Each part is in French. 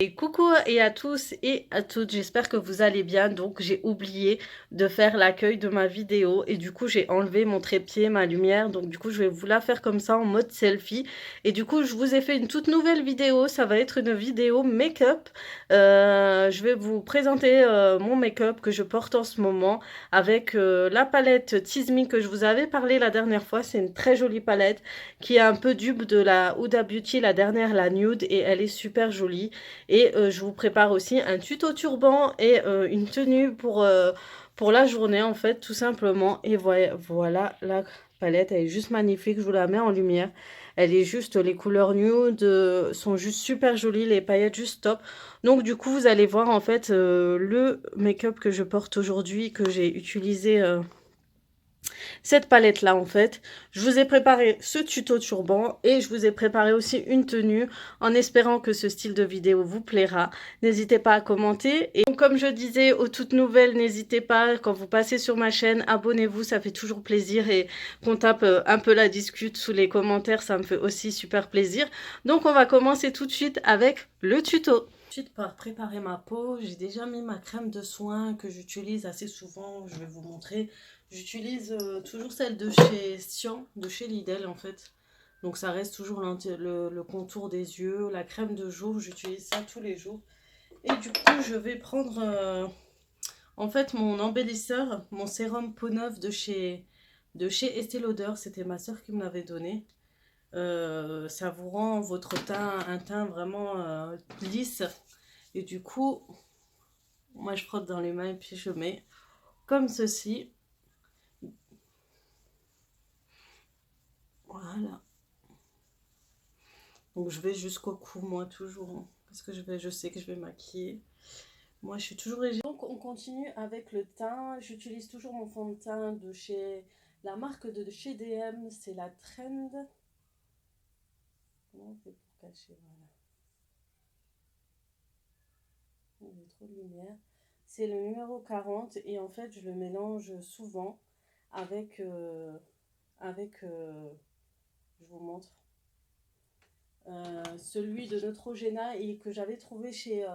Et coucou et à tous et à toutes, j'espère que vous allez bien. Donc j'ai oublié de faire l'accueil de ma vidéo et du coup j'ai enlevé mon trépied, ma lumière. Donc du coup je vais vous la faire comme ça en mode selfie. Et du coup je vous ai fait une toute nouvelle vidéo, ça va être une vidéo make-up. Je vais vous présenter mon make-up que je porte en ce moment avec la palette Tease Me que je vous avais parlé la dernière fois. C'est une très jolie palette qui est un peu dupe de la Huda Beauty, la dernière, la nude, et elle est super jolie. Et je vous prépare aussi un tuto turban et une tenue pour la journée en fait tout simplement. Et voilà la palette, elle est juste magnifique, je vous la mets en lumière. Elle est juste, les couleurs nude sont juste super jolies, les paillettes juste top. Donc du coup vous allez voir en fait le make-up que je porte aujourd'hui, que j'ai utilisé cette palette là en fait. Je vous ai préparé ce tuto turban et je vous ai préparé aussi une tenue en espérant que ce style de vidéo vous plaira. N'hésitez pas à commenter et donc, comme je disais aux toutes nouvelles, n'hésitez pas quand vous passez sur ma chaîne, abonnez-vous, ça fait toujours plaisir, et qu'on tape un peu la discute sous les commentaires, ça me fait aussi super plaisir. Donc on va commencer tout de suite avec le tuto. Ensuite, pour préparer ma peau, j'ai déjà mis ma crème de soin que j'utilise assez souvent. Je vais vous montrer. J'utilise toujours celle de chez Sian, de chez Lidl en fait. Donc ça reste toujours le contour des yeux. La crème de jour, j'utilise ça tous les jours. Et du coup, je vais prendre en fait mon embellisseur, mon sérum peau neuve de chez Estée Lauder. C'était ma soeur qui me l'avait donné. Ça vous rend votre teint, un teint vraiment lisse. Et du coup, moi je frotte dans les mains et puis je mets comme ceci. Voilà. Donc je vais jusqu'au cou, moi toujours, hein, parce que je sais que je vais maquiller. Moi je suis toujours légère. Donc on continue avec le teint. J'utilise toujours mon fond de teint de chez la marque de chez DM, c'est la Trend. Comment on fait pour cacher? Voilà. Il y a trop de lumière. C'est le numéro 40 et en fait je le mélange souvent avec, je vous montre, celui de Neutrogena et que j'avais trouvé chez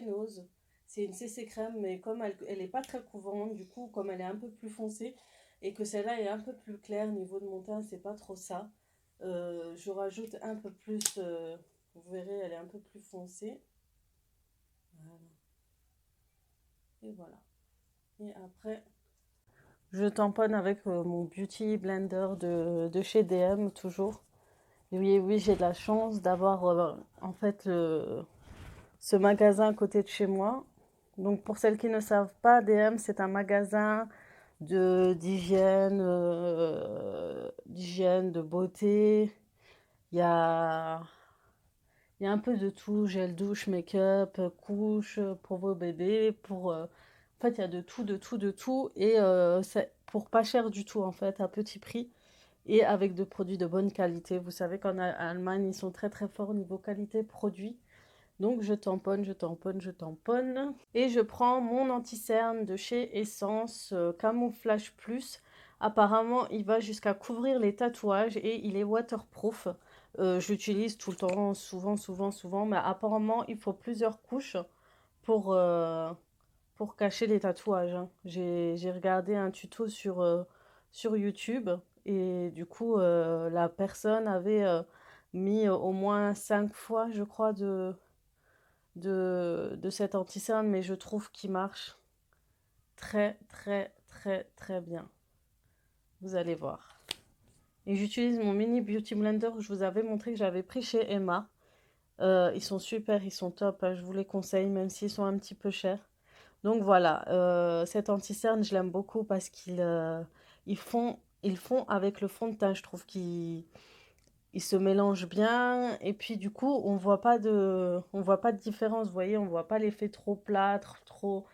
Nose. C'est une CC crème, mais comme elle est pas très couvrante, du coup, comme elle est un peu plus foncée et que celle-là est un peu plus claire, niveau de mon teint, c'est pas trop ça. Je rajoute un peu plus, vous verrez, elle est un peu plus foncée. Voilà. Et voilà. Et après, je tamponne avec mon Beauty Blender de chez DM, toujours. Et oui, oui, j'ai de la chance d'avoir en fait ce magasin à côté de chez moi. Donc pour celles qui ne savent pas, DM, c'est un magasin d'hygiène, de beauté. Il y a, il y a un peu de tout, gel douche, make-up, couche pour vos bébés, en fait, il y a de tout, de tout, de tout. Et c'est pour pas cher du tout, en fait, à petit prix. Et avec de produits de bonne qualité. Vous savez qu'en Allemagne, ils sont très très forts au niveau qualité produit. Donc je tamponne, je tamponne, je tamponne. Et je prends mon anti-cerne de chez Essence Camouflage Plus. Apparemment, il va jusqu'à couvrir les tatouages et il est waterproof. J'utilise tout le temps, souvent, souvent, souvent. Mais apparemment, il faut plusieurs couches pour, euh, pour cacher les tatouages, hein. J'ai regardé un tuto sur YouTube et du coup, la personne avait mis au moins 5 fois, je crois, de cet anti-cerne, mais je trouve qu'il marche très, très, très, très bien. Vous allez voir. Et j'utilise mon mini Beauty Blender que je vous avais montré que j'avais pris chez Emma. Ils sont super, ils sont top, hein, je vous les conseille, même s'ils sont un petit peu chers. Donc voilà, cet anti-cerne, je l'aime beaucoup parce ils font avec le fond de teint, je trouve qu'ils se mélangent bien. Et puis du coup, on voit pas de différence, vous voyez, on voit pas l'effet trop plâtre, trop.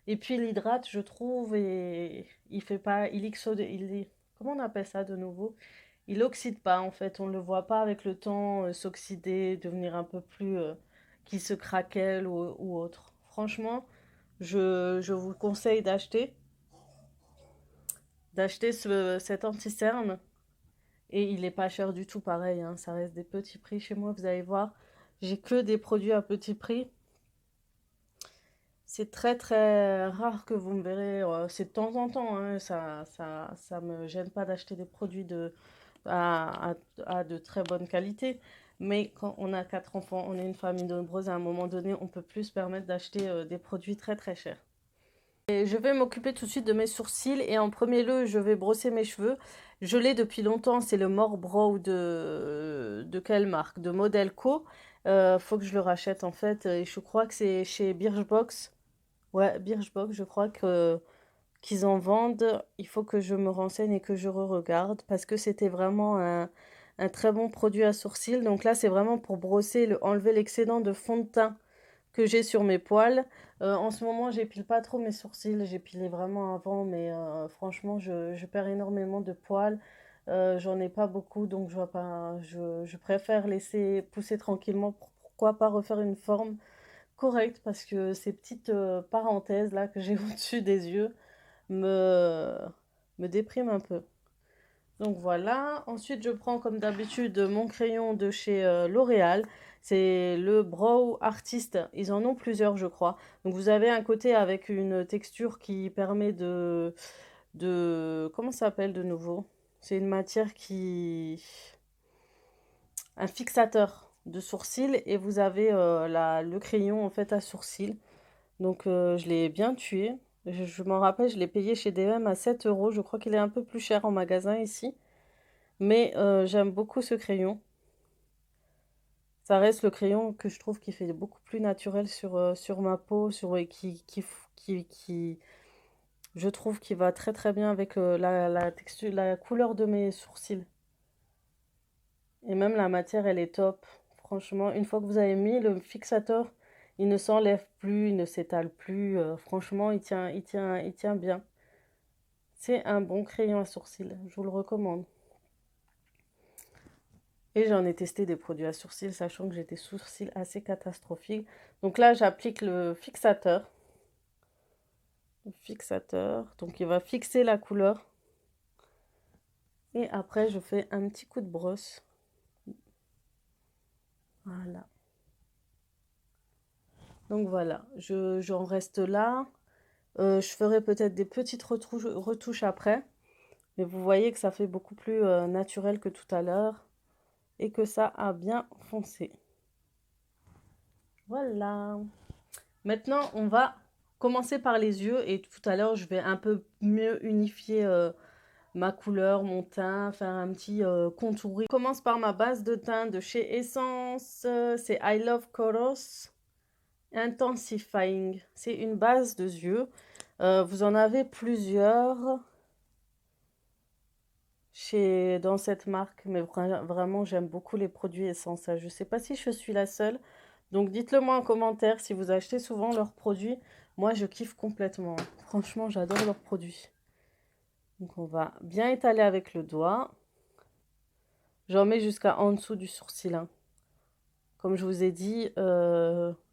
Et puis il hydrate, je trouve, et il fait pas, comment on appelle ça de nouveau? Il oxyde pas en fait, on le voit pas avec le temps s'oxyder, devenir un peu plus qui se craquelle ou autre. Franchement, je vous conseille d'acheter cet anti-cerne. Et il est pas cher du tout, pareil, hein, ça reste des petits prix chez moi, vous allez voir. J'ai que des produits à petit prix. C'est très très rare que vous me verrez, c'est de temps en temps, hein, ça me gêne pas d'acheter des produits à de très bonne qualité. Mais quand on a 4 enfants, on est une famille nombreuse, à un moment donné, on peut plus se permettre d'acheter des produits très très chers. Et je vais m'occuper tout de suite de mes sourcils et en premier lieu, je vais brosser mes cheveux. Je l'ai depuis longtemps, c'est le More Brow de quelle marque? De Model Co. Faut que je le rachète en fait et je crois que c'est chez Birchbox. Ouais, Birchbox, je crois que qu'ils en vendent. Il faut que je me renseigne et que je re-regarde parce que c'était vraiment un très bon produit à sourcils. Donc là, c'est vraiment pour brosser, enlever l'excédent de fond de teint que j'ai sur mes poils. En ce moment, j'épile pas trop mes sourcils. J'épilais vraiment avant, mais franchement, je perds énormément de poils. J'en ai pas beaucoup, donc je vois pas. Je préfère laisser pousser tranquillement. Pourquoi pas refaire une forme correcte parce que ces petites parenthèses là que j'ai au-dessus des yeux me, me dépriment un peu. Donc voilà, ensuite je prends comme d'habitude mon crayon de chez L'Oréal, c'est le Brow Artist, ils en ont plusieurs je crois. Donc vous avez un côté avec une texture qui permet comment ça s'appelle de nouveau? C'est une matière un fixateur de sourcils et vous avez le crayon en fait à sourcils. Donc je l'ai bien tué. Je m'en rappelle, je l'ai payé chez DM à 7 euros. Je crois qu'il est un peu plus cher en magasin ici. Mais j'aime beaucoup ce crayon. Ça reste le crayon que je trouve qui fait beaucoup plus naturel sur ma peau, je trouve qui va très très bien avec la texture, la couleur de mes sourcils. Et même la matière, elle est top. Franchement, une fois que vous avez mis le fixateur, il ne s'enlève plus, il ne s'étale plus. Franchement, il tient bien. C'est un bon crayon à sourcils, je vous le recommande. Et j'en ai testé des produits à sourcils, sachant que j'ai des sourcils assez catastrophiques. Donc là, j'applique le fixateur. Le fixateur, donc il va fixer la couleur. Et après, je fais un petit coup de brosse. Voilà. Donc voilà, j'en reste là. Je ferai peut-être des petites retouches après. Mais vous voyez que ça fait beaucoup plus naturel que tout à l'heure. Et que ça a bien foncé. Voilà. Maintenant, on va commencer par les yeux et tout à l'heure, je vais un peu mieux unifier ma couleur, mon teint, faire un petit contouring. Je commence par ma base de teint de chez Essence, c'est I Love Colors Intensifying. C'est une base de yeux. Vous en avez plusieurs dans cette marque, mais vraiment, j'aime beaucoup les produits Essence. Je ne sais pas si je suis la seule. Donc dites-le moi en commentaire si vous achetez souvent leurs produits. Moi, je kiffe complètement. Franchement, j'adore leurs produits. Donc on va bien étaler avec le doigt. J'en mets jusqu'à en dessous du sourcil, hein. Comme je vous ai dit,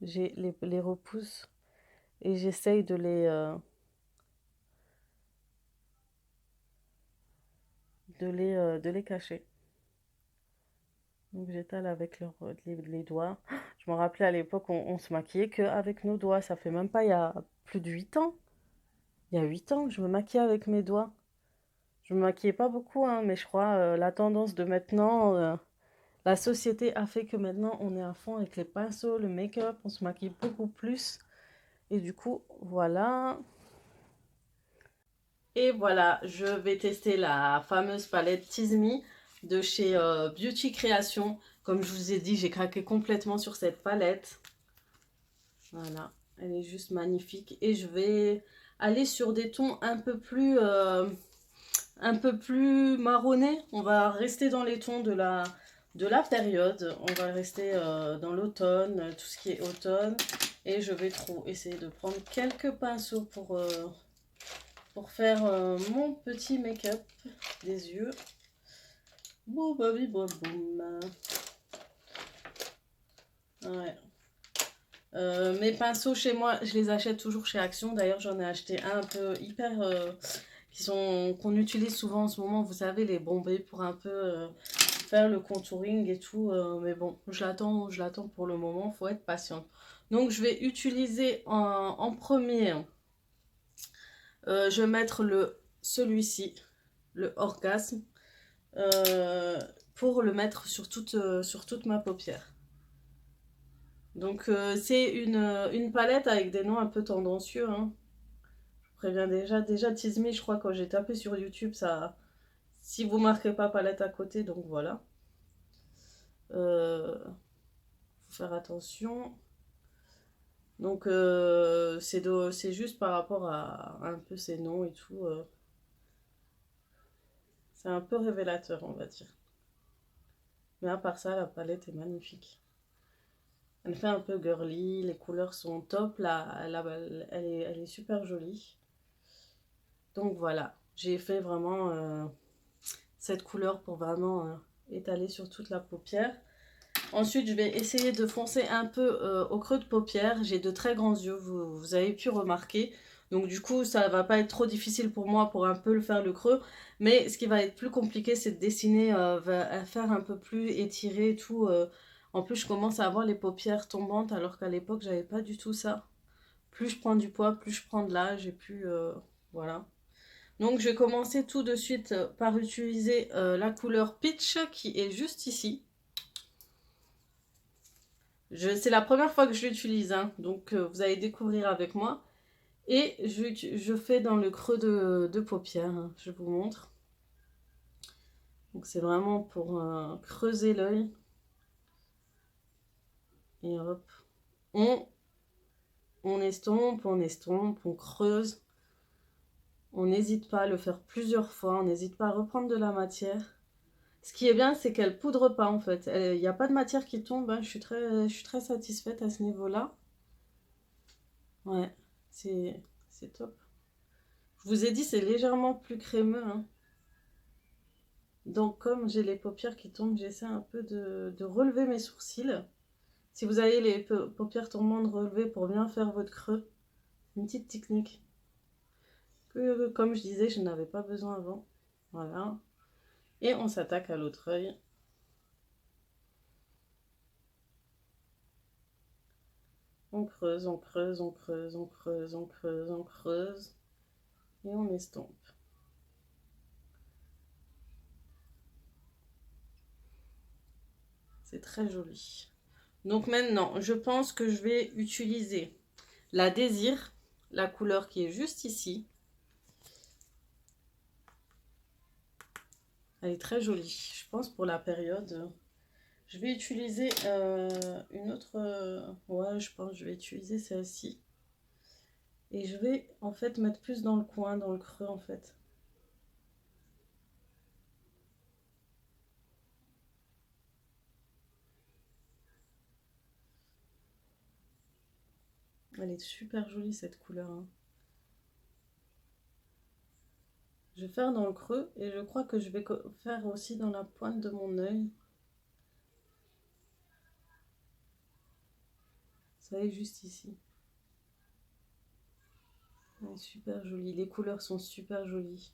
j'ai les repousses et j'essaye de les cacher. Donc j'étale avec les doigts. Je me rappelais à l'époque, on se maquillait qu'avec nos doigts. Ça fait même pas il y a plus de 8 ans. Il y a 8 ans que je me maquille avec mes doigts. Je me maquillais pas beaucoup, hein, mais je crois la tendance de maintenant, la société a fait que maintenant on est à fond avec les pinceaux, le make-up, on se maquille beaucoup plus. Et du coup, voilà. Et voilà, je vais tester la fameuse palette Tease Me de chez Beauty Création. Comme je vous ai dit, j'ai craqué complètement sur cette palette. Voilà, elle est juste magnifique. Et je vais aller sur des tons un peu plus marronnés. On va rester dans les tons de la période. On va rester dans l'automne, tout ce qui est automne. Et je vais essayer de prendre quelques pinceaux pour faire mon petit make-up des yeux. Boum, boum, boum, boum. Ouais. Mes pinceaux chez moi, je les achète toujours chez Action. D'ailleurs, j'en ai acheté un peu hyper... qu'on utilise souvent en ce moment. Vous savez, les bombés pour un peu faire le contouring et tout. Mais bon, je l'attends pour le moment. Faut être patient. Donc je vais utiliser en premier, je vais mettre celui-ci, le Orgasme, pour le mettre sur toute ma paupière. Donc c'est une palette avec des noms un peu tendancieux, hein. Je préviens déjà Tease Me, je crois quand j'ai tapé sur YouTube, ça, si vous marquez pas palette à côté, donc voilà. Faut faire attention. Donc c'est juste par rapport à un peu ces noms et tout. C'est un peu révélateur, on va dire. Mais à part ça, la palette est magnifique. Elle fait un peu girly, les couleurs sont top, elle est super jolie. Donc voilà, j'ai fait vraiment cette couleur pour vraiment étaler sur toute la paupière. Ensuite, je vais essayer de foncer un peu au creux de paupière. J'ai de très grands yeux, vous avez pu remarquer. Donc du coup, ça va pas être trop difficile pour moi pour un peu le faire le creux. Mais ce qui va être plus compliqué, c'est de dessiner, à faire un peu plus étiré et tout. En plus, je commence à avoir les paupières tombantes alors qu'à l'époque, j'avais pas du tout ça. Plus je prends du poids, plus je prends de l'âge et plus... voilà. Donc je vais commencer tout de suite par utiliser la couleur Peach qui est juste ici. C'est la première fois que je l'utilise, hein, donc vous allez découvrir avec moi. Et je fais dans le creux de paupière, hein, je vous montre. Donc c'est vraiment pour creuser l'œil. Et hop, on, on estompe, on creuse. On n'hésite pas à le faire plusieurs fois, on n'hésite pas à reprendre de la matière. Ce qui est bien, c'est qu'elle poudre pas en fait. Il n'y a pas de matière qui tombe, hein. Je suis très satisfaite à ce niveau-là. Ouais, c'est top. Je vous ai dit, c'est légèrement plus crémeux, hein. Donc comme j'ai les paupières qui tombent, j'essaie un peu de relever mes sourcils. Si vous avez les paupières tombantes, relevées pour bien faire votre creux. Une petite technique que, comme je disais, je n'avais pas besoin avant. Voilà. Et on s'attaque à l'autre œil. On creuse, on creuse, on creuse, on creuse, on creuse, on creuse. Et on estompe. C'est très joli. Donc maintenant, je pense que je vais utiliser la Désir, la couleur qui est juste ici. Elle est très jolie. Je pense pour la période. Je vais utiliser une autre... ouais, je pense que je vais utiliser celle-ci. Et je vais en fait mettre plus dans le coin, dans le creux en fait. Elle est super jolie cette couleur, hein. Je vais faire dans le creux et je crois que je vais faire aussi dans la pointe de mon œil. Ça est juste ici. Elle est super jolie. Les couleurs sont super jolies.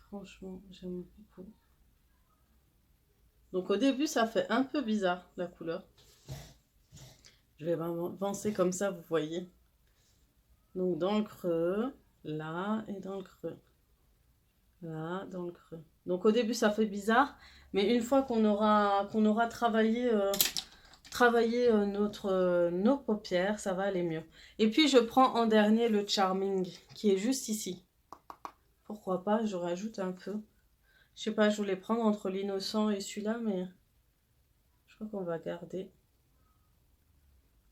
Franchement, j'aime beaucoup. Donc au début, ça fait un peu bizarre la couleur. Je vais avancer comme ça, vous voyez. Donc dans le creux, là et dans le creux. Là, dans le creux. Donc au début, ça fait bizarre, mais une fois qu'on aura travaillé, nos paupières, ça va aller mieux. Et puis je prends en dernier le Charming, qui est juste ici. Pourquoi pas, je rajoute un peu. Je sais pas, je voulais prendre entre l'innocent et celui-là, mais je crois qu'on va garder.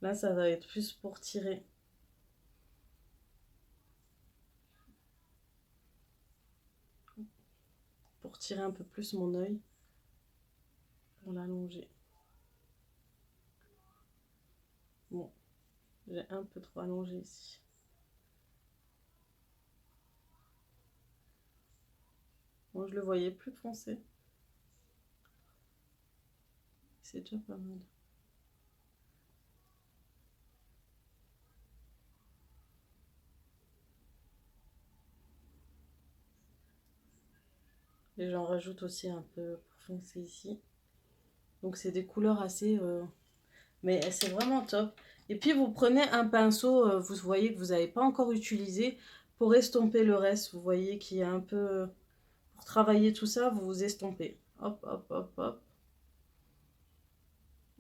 Là, ça va être plus pour tirer. Pour tirer un peu plus mon œil. Pour l'allonger. Bon, j'ai un peu trop allongé ici. Bon, je le voyais plus foncé. C'est déjà pas mal. Et j'en rajoute aussi un peu pour foncer ici. Donc c'est des couleurs assez Mais c'est vraiment top. Et puis vous prenez un pinceau, vous voyez que vous n'avez pas encore utilisé, pour estomper le reste. Vous voyez qu'il y a un peu... Pour travailler tout ça, vous vous estompez. Hop, hop, hop, hop.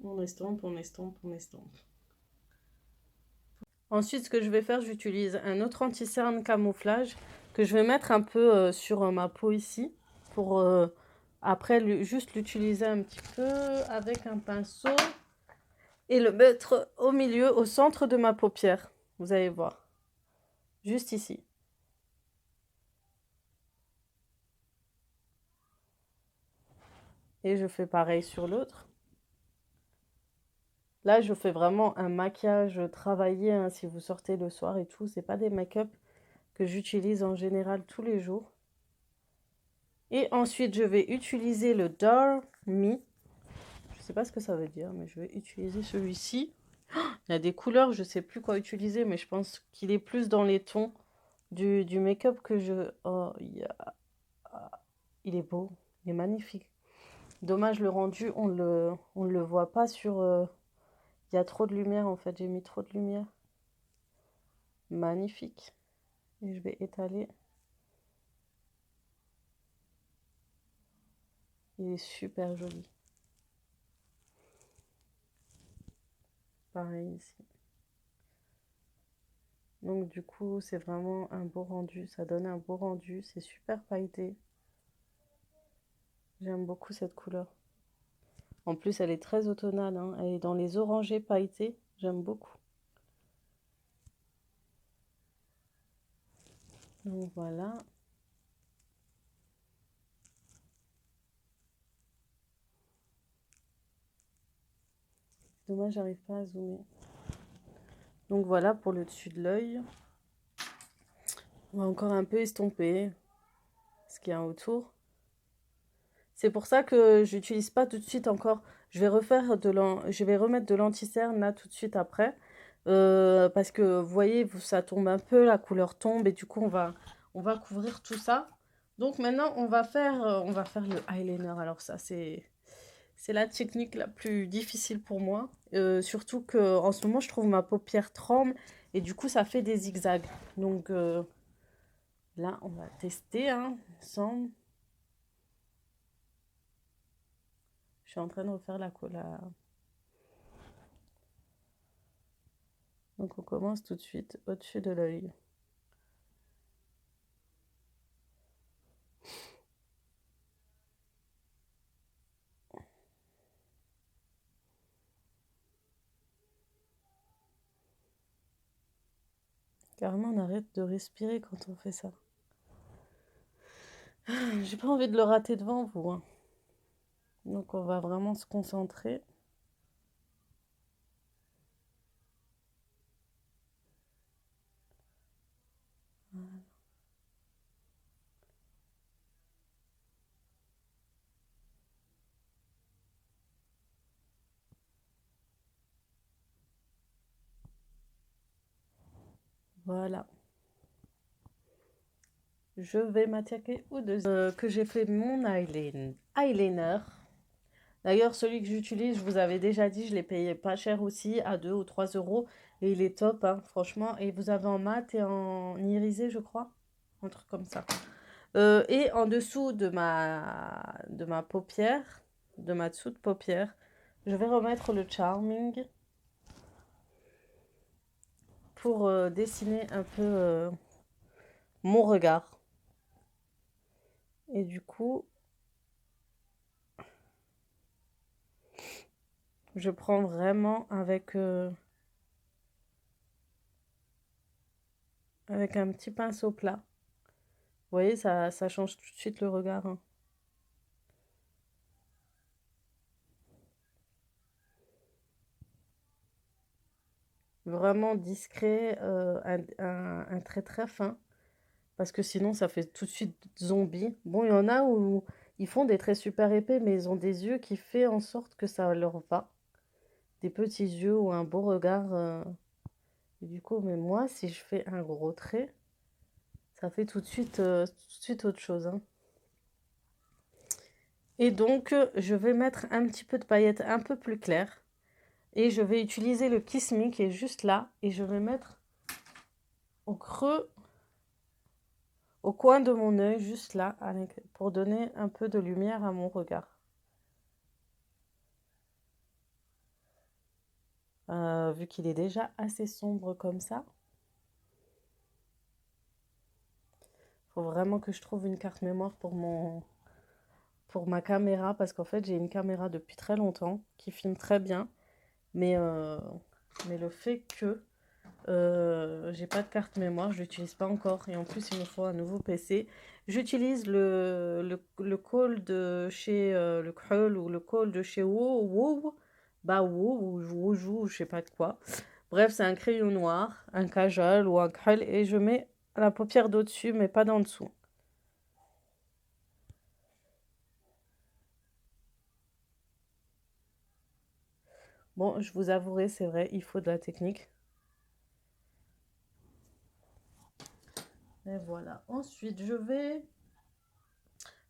On estompe, on estompe, on estompe. Ensuite, ce que je vais faire, j'utilise un autre anti-cerne camouflage que je vais mettre un peu sur ma peau ici pour après juste l'utiliser un petit peu avec un pinceau et le mettre au milieu, au centre de ma paupière. Vous allez voir, juste ici. Et je fais pareil sur l'autre. Là, je fais vraiment un maquillage travaillé, hein, si vous sortez le soir et tout. C'est pas des make-up que j'utilise en général tous les jours. Et ensuite, je vais utiliser le Dare Me. Je sais pas ce que ça veut dire, mais je vais utiliser celui-ci. Il y a des couleurs, je sais plus quoi utiliser, mais je pense qu'il est plus dans les tons du make-up que je... Oh, il est beau, il est magnifique. Dommage, le rendu, on le voit pas sur... Il y a trop de lumière, en fait, j'ai mis trop de lumière. Magnifique. Et je vais étaler. Il est super joli. Pareil ici. Donc du coup, c'est vraiment un beau rendu. Ça donne un beau rendu. C'est super pailleté. J'aime beaucoup cette couleur. En plus, elle est très automnale, hein. Elle est dans les orangés pailletés. J'aime beaucoup. Donc voilà. Dommage, j'arrive pas à zoomer. Donc voilà pour le dessus de l'œil. On va encore un peu estomper ce qu'il y a autour. C'est pour ça que j'utilise pas tout de suite encore. Je vais remettre de l'anti-cerne là tout de suite après. Parce que vous voyez, ça tombe un peu, la couleur tombe et du coup on va couvrir tout ça. Donc maintenant on va faire le eyeliner. Alors ça c'est la technique la plus difficile pour moi. Surtout que en ce moment je trouve ma paupière tremble et du coup ça fait des zigzags. Donc là on va tester, hein, ensemble. Je suis en train de refaire la cola. Donc on commence tout de suite au-dessus de l'œil. Carrément, on arrête de respirer quand on fait ça. J'ai pas envie de le rater devant vous, hein. Donc on va vraiment se concentrer. Voilà. Je vais m'attaquer au deuxième. Que j'ai fait mon eyeliner. D'ailleurs, celui que j'utilise, je vous avais déjà dit, je l'ai payé pas cher aussi, à 2 ou 3 euros. Et il est top, hein, franchement. Et vous avez en mat et en irisé, je crois. Un truc comme ça. Et en dessous de ma paupière, de ma dessous de paupière, je vais remettre le Charming pour dessiner un peu mon regard. Et du coup, je prends vraiment avec un petit pinceau plat. Vous voyez, ça change tout de suite le regard, hein. Vraiment discret, un trait très fin. Parce que sinon, ça fait tout de suite zombie. Bon, il y en a où ils font des traits super épais, mais ils ont des yeux qui font en sorte que ça leur va. Des petits yeux ou un beau regard. Et du coup, mais moi, si je fais un gros trait, ça fait tout de suite autre chose, hein. Et donc, je vais mettre un petit peu de paillettes un peu plus claires. Et je vais utiliser le Kiss Me qui est juste là. Et je vais mettre au creux, au coin de mon œil, juste là, pour donner un peu de lumière à mon regard. Vu qu'il est déjà assez sombre comme ça. Il faut vraiment que je trouve une carte mémoire pour ma caméra. Parce qu'en fait, j'ai une caméra depuis très longtemps qui filme très bien. Mais le fait que j'ai pas de carte mémoire, je l'utilise pas encore. Et en plus, il me faut un nouveau PC. J'utilise le call de chez le Kröll ou le call de chez WoW, ou Woujou, je sais pas de quoi. Bref, c'est un crayon noir, un Kajal ou un Kröll et je mets la paupière d'au-dessus, mais pas d'en dessous. Bon, je vous avouerai, c'est vrai, il faut de la technique. Et voilà. Ensuite, je vais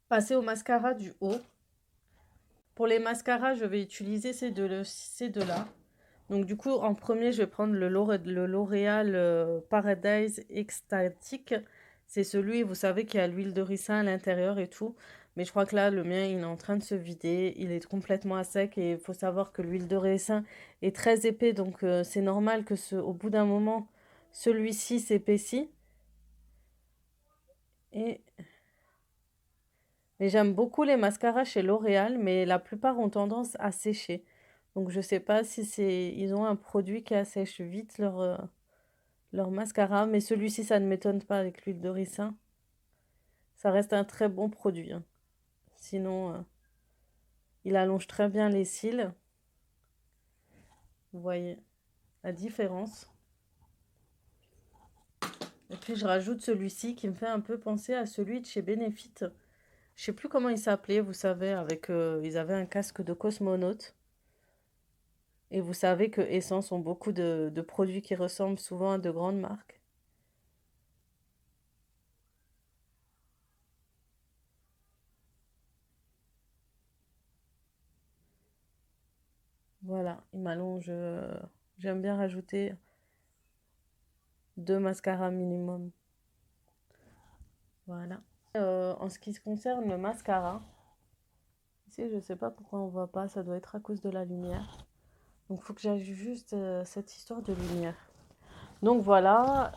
passer au mascara du haut. Pour les mascaras, je vais utiliser ces deux-là. Donc du coup, en premier, je vais prendre le L'Oréal Paradise Extatic. C'est celui, vous savez, qui a l'huile de ricin à l'intérieur et tout. Mais je crois que là, le mien, il est en train de se vider. Il est complètement à sec et il faut savoir que l'huile de ricin est très épais. Donc c'est normal que au bout d'un moment, celui-ci s'épaissit. Et j'aime beaucoup les mascaras chez L'Oréal, mais la plupart ont tendance à sécher. Donc je sais pas si ils ont un produit qui assèche vite leur mascara, mais celui-ci, ça ne m'étonne pas avec l'huile de ricin. Ça reste un très bon produit, hein. Sinon, il allonge très bien les cils. Vous voyez la différence. Et puis je rajoute celui-ci qui me fait un peu penser à celui de chez Benefit. Je sais plus comment il s'appelait, vous savez, ils avaient un casque de cosmonaute. Et vous savez que Essence ont beaucoup de produits qui ressemblent souvent à de grandes marques. Voilà, il m'allonge. J'aime bien rajouter 2 mascaras minimum. Voilà. En ce qui concerne le mascara, ici je sais pas pourquoi on voit pas, ça doit être à cause de la lumière. Donc il faut que j'ajoute juste cette histoire de lumière. Donc voilà,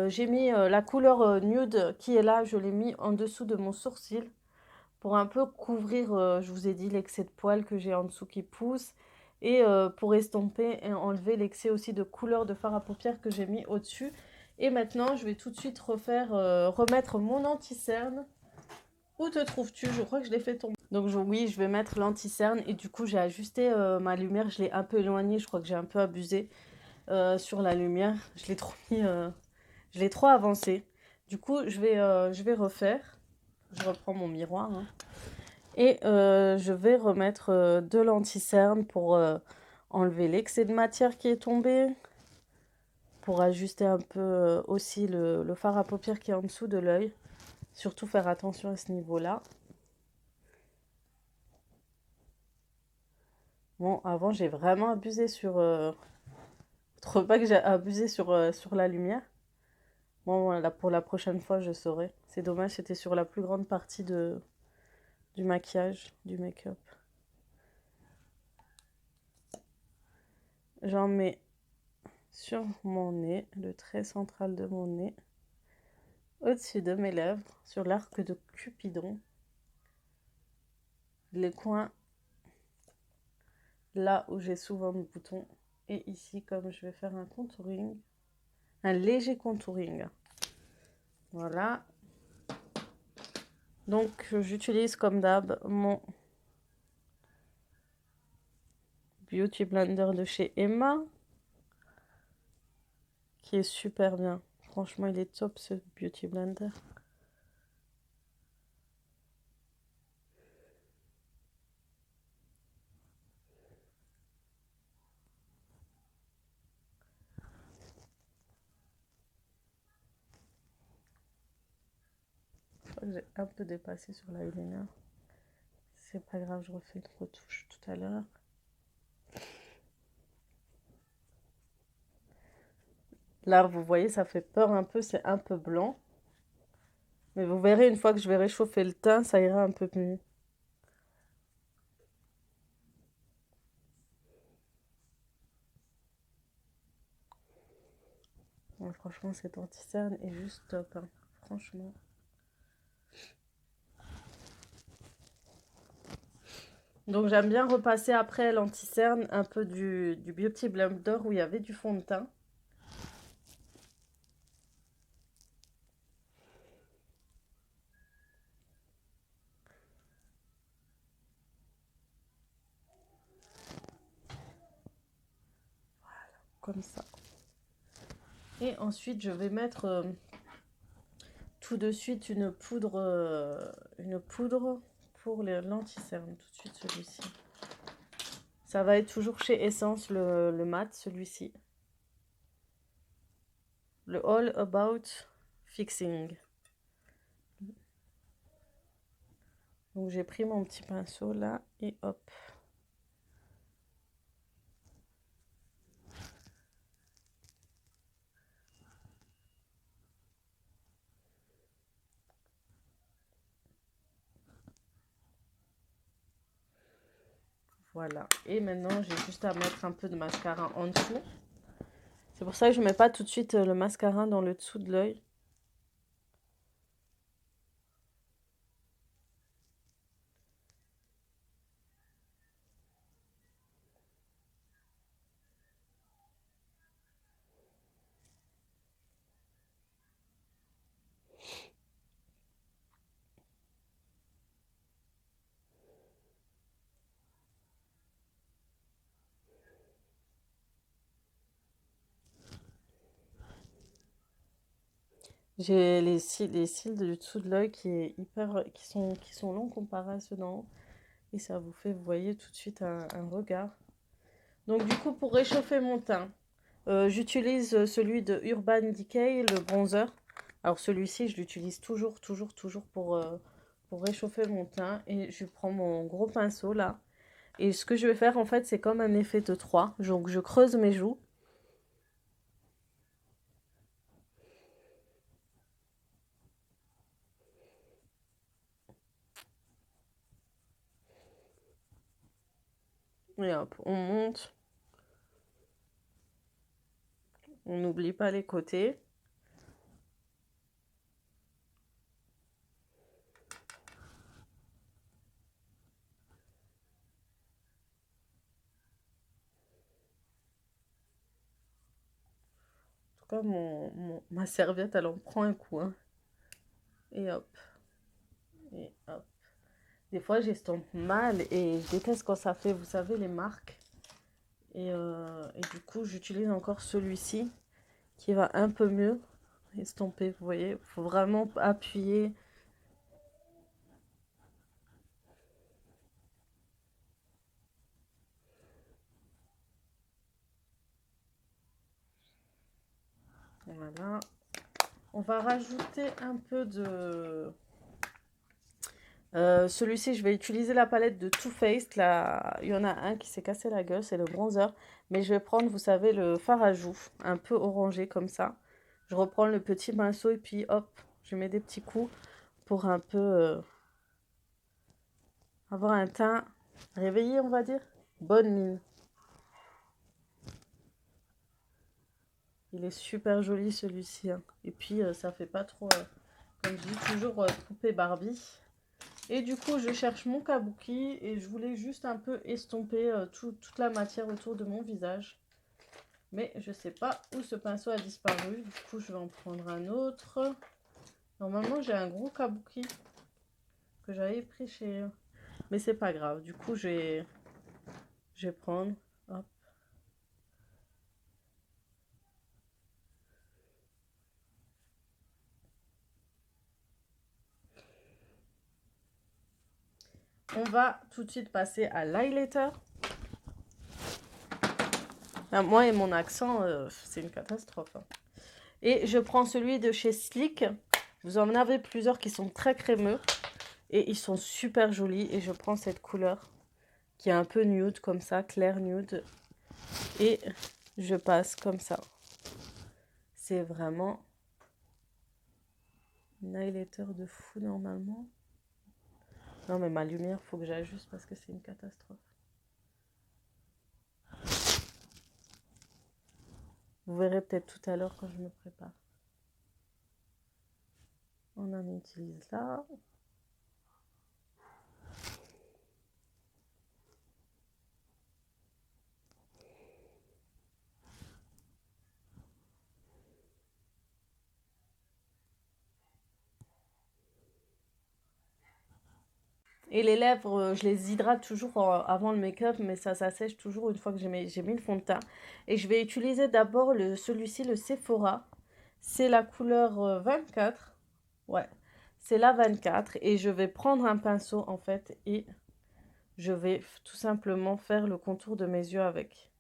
j'ai mis la couleur nude qui est là, je l'ai mis en dessous de mon sourcil pour un peu couvrir, je vous ai dit, l'excès de poils que j'ai en dessous qui pousse. Et pour estomper et enlever l'excès aussi de couleur de fard à paupières que j'ai mis au-dessus. Et maintenant, je vais tout de suite remettre mon anti-cerne. Où te trouves-tu? Je crois que je l'ai fait tomber. Donc oui, je vais mettre l'anti-cerne. Et du coup, j'ai ajusté ma lumière. Je l'ai un peu éloignée. Je crois que j'ai un peu abusé sur la lumière. Je l'ai trop mis... je l'ai trop avancé. Du coup, je vais refaire. Je reprends mon miroir, hein. Et je vais remettre de l'anti-cerne pour enlever l'excès de matière qui est tombé. Pour ajuster un peu aussi le fard à paupières qui est en dessous de l'œil. Surtout faire attention à ce niveau-là. Bon, avant, j'ai vraiment abusé sur... Trop pas que j'ai abusé sur la lumière. Bon, là, pour la prochaine fois, je saurai. C'est dommage, c'était sur la plus grande partie du maquillage, du make-up. J'en mets sur mon nez, le trait central de mon nez, au-dessus de mes lèvres, sur l'arc de Cupidon, les coins là où j'ai souvent de boutons, et ici comme je vais faire un contouring, un léger contouring. Voilà. Donc j'utilise comme d'hab mon Beauty Blender de chez Emma, qui est super bien. Franchement, il est top ce Beauty Blender. Je crois que j'ai un peu dépassé sur l'eyeliner. C'est pas grave, je refais une retouche tout à l'heure. Là, vous voyez, ça fait peur un peu, c'est un peu blanc. Mais vous verrez, une fois que je vais réchauffer le teint, ça ira un peu mieux. Ouais, franchement, cet anti-cerne est juste top, hein. Franchement. Donc, j'aime bien repasser après l'anti-cerne un peu du Beauty Blender où il y avait du fond de teint. Comme ça. Et ensuite, je vais mettre tout de suite une poudre pour l'anti-cerne. Tout de suite, celui-ci. Ça va être toujours chez Essence, le mat, celui-ci. Le All About Fixing. Donc, j'ai pris mon petit pinceau là et hop. Voilà. Et maintenant, j'ai juste à mettre un peu de mascara en dessous. C'est pour ça que je ne mets pas tout de suite le mascara dans le dessous de l'œil. J'ai les cils du dessous de l'œil qui sont longs comparé à ceux d'en haut. Et ça vous fait, vous voyez, tout de suite un regard. Donc du coup, pour réchauffer mon teint, j'utilise celui de Urban Decay, le bronzer. Alors celui-ci, je l'utilise toujours pour réchauffer mon teint. Et je prends mon gros pinceau là. Et ce que je vais faire, en fait, c'est comme un effet de 3. Donc je creuse mes joues. Et hop, on monte. On n'oublie pas les côtés. En tout cas, ma serviette, elle en prend un coup, hein. Et hop. Et hop. Des fois, j'estompe mal et je déteste quand ça fait, vous savez, les marques. Et du coup, j'utilise encore celui-ci qui va un peu mieux estomper, vous voyez. Il faut vraiment appuyer. Voilà. On va rajouter un peu de... celui-ci, je vais utiliser la palette de Too Faced. Là, il y en a un qui s'est cassé la gueule, c'est le bronzer. Mais je vais prendre, vous savez, le fard à joues, un peu orangé comme ça. Je reprends le petit pinceau et puis hop, je mets des petits coups pour un peu avoir un teint réveillé, on va dire. Bonne mine. Il est super joli celui-ci, hein. Et puis, ça fait pas trop, comme je dis, toujours poupée Barbie. Et du coup, je cherche mon kabuki et je voulais juste un peu estomper toute la matière autour de mon visage. Mais je sais pas où ce pinceau a disparu. Du coup, je vais en prendre un autre. Normalement, j'ai un gros kabuki que j'avais pris chez... Mais c'est pas grave. Du coup, je vais prendre... Hop. On va tout de suite passer à l'highlighter. Moi et mon accent, c'est une catastrophe, hein. Et je prends celui de chez Sleek. Vous en avez plusieurs qui sont très crémeux. Et ils sont super jolis. Et je prends cette couleur qui est un peu nude comme ça, clair nude. Et je passe comme ça. c'est vraiment un highlighter de fou normalement. Non mais ma lumière, faut que j'ajuste parce que c'est une catastrophe. Vous verrez peut-être tout à l'heure quand je me prépare. On en utilise là. Et les lèvres, je les hydrate toujours avant le make-up, mais ça sèche toujours une fois que j'ai mis le fond de teint. Et je vais utiliser d'abord celui-ci, le Sephora. C'est la couleur 24. Ouais, c'est la 24. Et je vais prendre un pinceau en fait et je vais tout simplement faire le contour de mes yeux avec.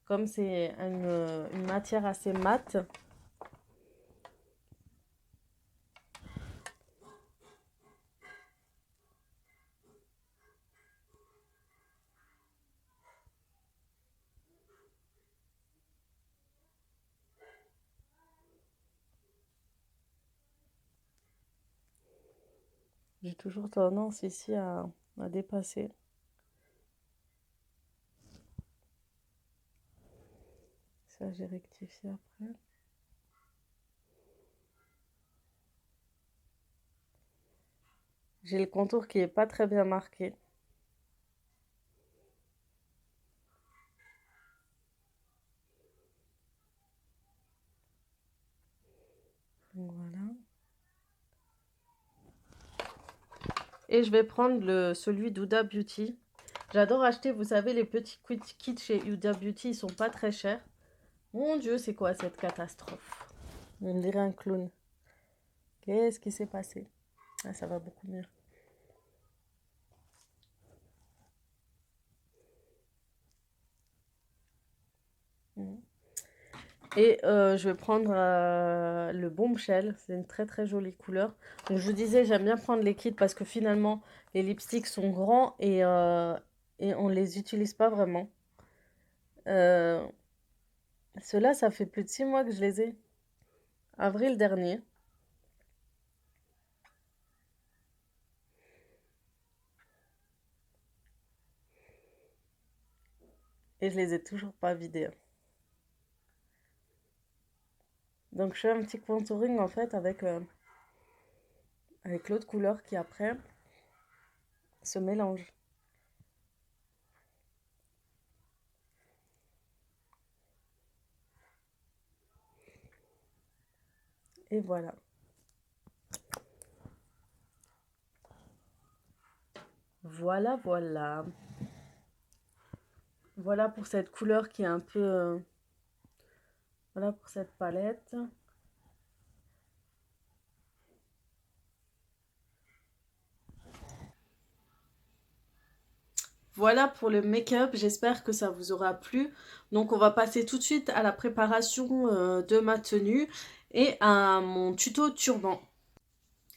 Comme c'est une matière assez mate. J'ai toujours tendance ici à dépasser. Ça, j'ai rectifié après. J'ai le contour qui est pas très bien marqué. Voilà. Et je vais prendre celui d'Huda Beauty. J'adore acheter, vous savez, les petits kits chez Huda Beauty, ils sont pas très chers. Mon Dieu, c'est quoi cette catastrophe? On dirait un clown. Qu'est-ce qui s'est passé? Ah, ça va beaucoup mieux. Et je vais prendre le Bombshell. C'est une très très jolie couleur. Donc je vous disais, j'aime bien prendre les kits parce que finalement, les lipsticks sont grands et on ne les utilise pas vraiment. Ceux-là, ça fait plus de 6 mois que je les ai. Avril dernier. Et je les ai toujours pas vidés. Donc je fais un petit contouring en fait avec l'autre couleur qui après se mélange. Et voilà. Voilà, voilà. Voilà pour cette couleur qui est un peu... voilà pour cette palette. Voilà pour le make-up, j'espère que ça vous aura plu. Donc on va passer tout de suite à la préparation de ma tenue et à mon tuto turban.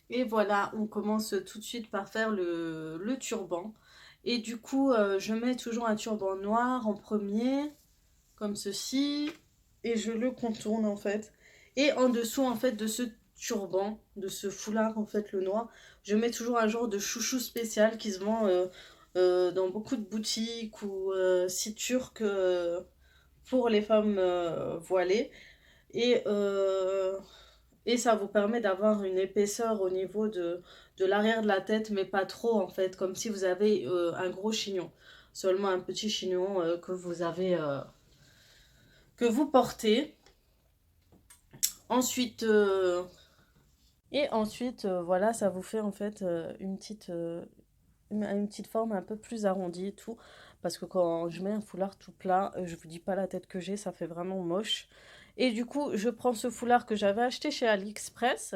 Et voilà, on commence tout de suite par faire le turban. Et du coup, je mets toujours un turban noir en premier, comme ceci. Et je le contourne en fait. Et en dessous en fait de ce turban, de ce foulard en fait le noir, je mets toujours un genre de chouchou spécial qui se vend dans beaucoup de boutiques ou sites turcs pour les femmes voilées. Et, et ça vous permet d'avoir une épaisseur au niveau de l'arrière de la tête, mais pas trop en fait, comme si vous avez un gros chignon. Seulement un petit chignon que vous avez, que vous portez. Ensuite, voilà, ça vous fait en fait une petite forme un peu plus arrondie et tout. Parce que quand je mets un foulard tout plat, je vous dis pas la tête que j'ai, ça fait vraiment moche. Et du coup, je prends ce foulard que j'avais acheté chez AliExpress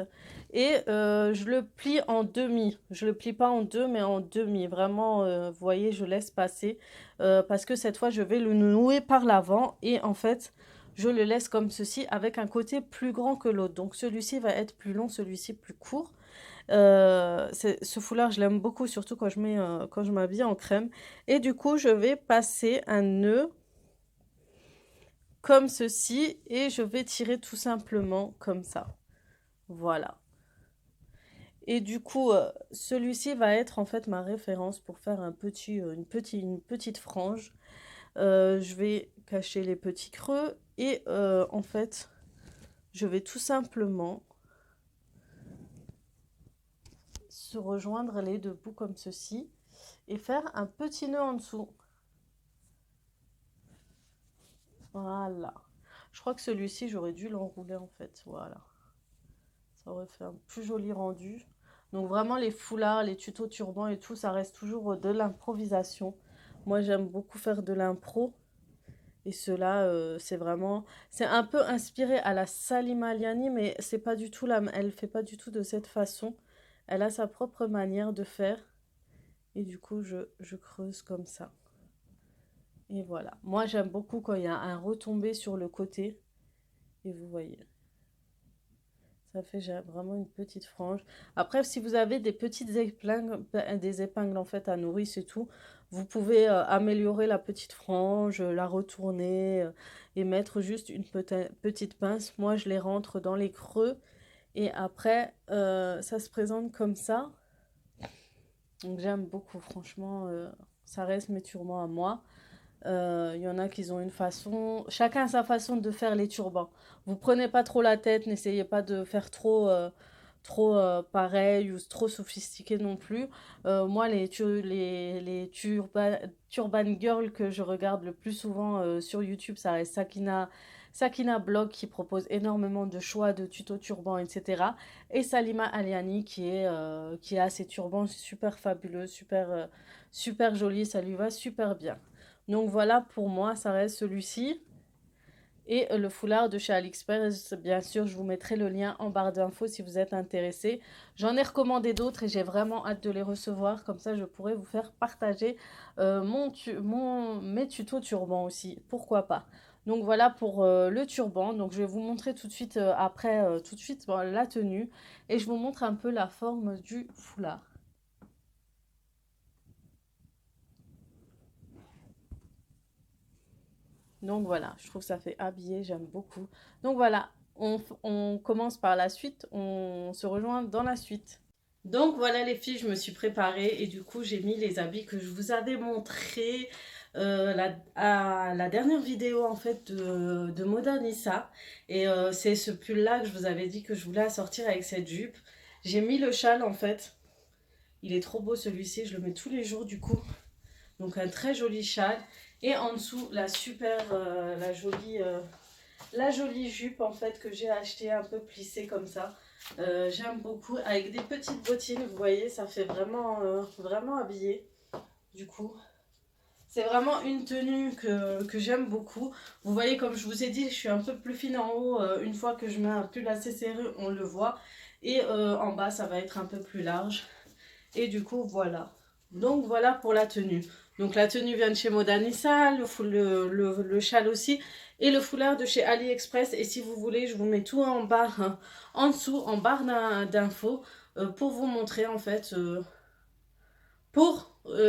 et je le plie en demi. Je le plie pas en deux, mais en demi. Vraiment, vous voyez, je laisse passer parce que cette fois, je vais le nouer par l'avant et en fait, je le laisse comme ceci avec un côté plus grand que l'autre. Donc celui-ci va être plus long, celui-ci plus court. Ce foulard, je l'aime beaucoup, surtout quand je m'habille en crème. Et du coup, je vais passer un nœud comme ceci et je vais tirer tout simplement comme ça. Voilà. Et du coup, celui-ci va être en fait ma référence pour faire une petite frange. Je vais cacher les petits creux et en fait, je vais tout simplement se rejoindre les deux bouts comme ceci et faire un petit nœud en dessous. Voilà. Je crois que celui-ci, j'aurais dû l'enrouler en fait. Voilà. Ça aurait fait un plus joli rendu. Donc vraiment les foulards, les tutos turbans et tout, ça reste toujours de l'improvisation. Moi, j'aime beaucoup faire de l'impro. Et cela, c'est un peu inspiré à la Salima Liani, mais c'est pas du tout elle fait pas du tout de cette façon. Elle a sa propre manière de faire. Et du coup, je creuse comme ça. Et voilà. Moi, j'aime beaucoup quand il y a un retombé sur le côté. Et vous voyez. Ça fait vraiment une petite frange. Après, si vous avez des petites épingles, des épingles en fait à nourrice et tout, vous pouvez améliorer la petite frange, la retourner et mettre juste une petite pince. Moi, je les rentre dans les creux et après, ça se présente comme ça. Donc, j'aime beaucoup, franchement, ça reste mes turbans à moi. Il y en a qui ont une façon, chacun a sa façon de faire les turbans. Vous prenez pas trop la tête, n'essayez pas de faire trop pareil ou trop sophistiqué non plus. Moi, les turban girls que je regarde le plus souvent sur YouTube, ça reste Sakina Blog qui propose énormément de choix de tutos turbans, etc. Et Salima Aliani qui a ses turbans super fabuleux, super jolis, ça lui va super bien. Donc voilà, pour moi, ça reste celui-ci. Et le foulard de chez AliExpress, bien sûr, je vous mettrai le lien en barre d'infos si vous êtes intéressé. J'en ai recommandé d'autres et j'ai vraiment hâte de les recevoir. Comme ça, je pourrai vous faire partager mes tutos turban aussi. Pourquoi pas. Donc voilà pour le turban. Donc je vais vous montrer tout de suite la tenue. Et je vous montre un peu la forme du foulard. Donc voilà, je trouve que ça fait habillé, j'aime beaucoup. Donc voilà, on commence par la suite, on se rejoint dans la suite. Donc voilà les filles, je me suis préparée et du coup j'ai mis les habits que je vous avais montrés à la dernière vidéo en fait de Modanissa. Et c'est ce pull là que je vous avais dit que je voulais assortir avec cette jupe. J'ai mis le châle en fait, il est trop beau celui-ci, je le mets tous les jours du coup. Donc un très joli châle. Et en dessous, la jolie jupe en fait que j'ai achetée un peu plissée comme ça. J'aime beaucoup. Avec des petites bottines, vous voyez, ça fait vraiment habillé. Du coup, c'est vraiment une tenue que j'aime beaucoup. Vous voyez, comme je vous ai dit, je suis un peu plus fine en haut. Une fois que je mets un pull assez serré, on le voit. Et en bas, ça va être un peu plus large. Et du coup, voilà. Donc, voilà pour la tenue. Donc, la tenue vient de chez Modanissa, le châle aussi. Et le foulard de chez AliExpress. Et si vous voulez, je vous mets tout en barre, en dessous, en barre d'infos. Pour vous montrer, en fait,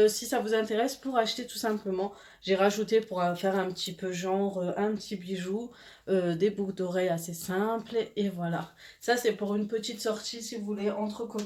si ça vous intéresse, pour acheter tout simplement. J'ai rajouté pour faire un petit peu genre, un petit bijou, des boucles d'oreilles assez simples. Et voilà. Ça, c'est pour une petite sortie, si vous voulez, entre copines.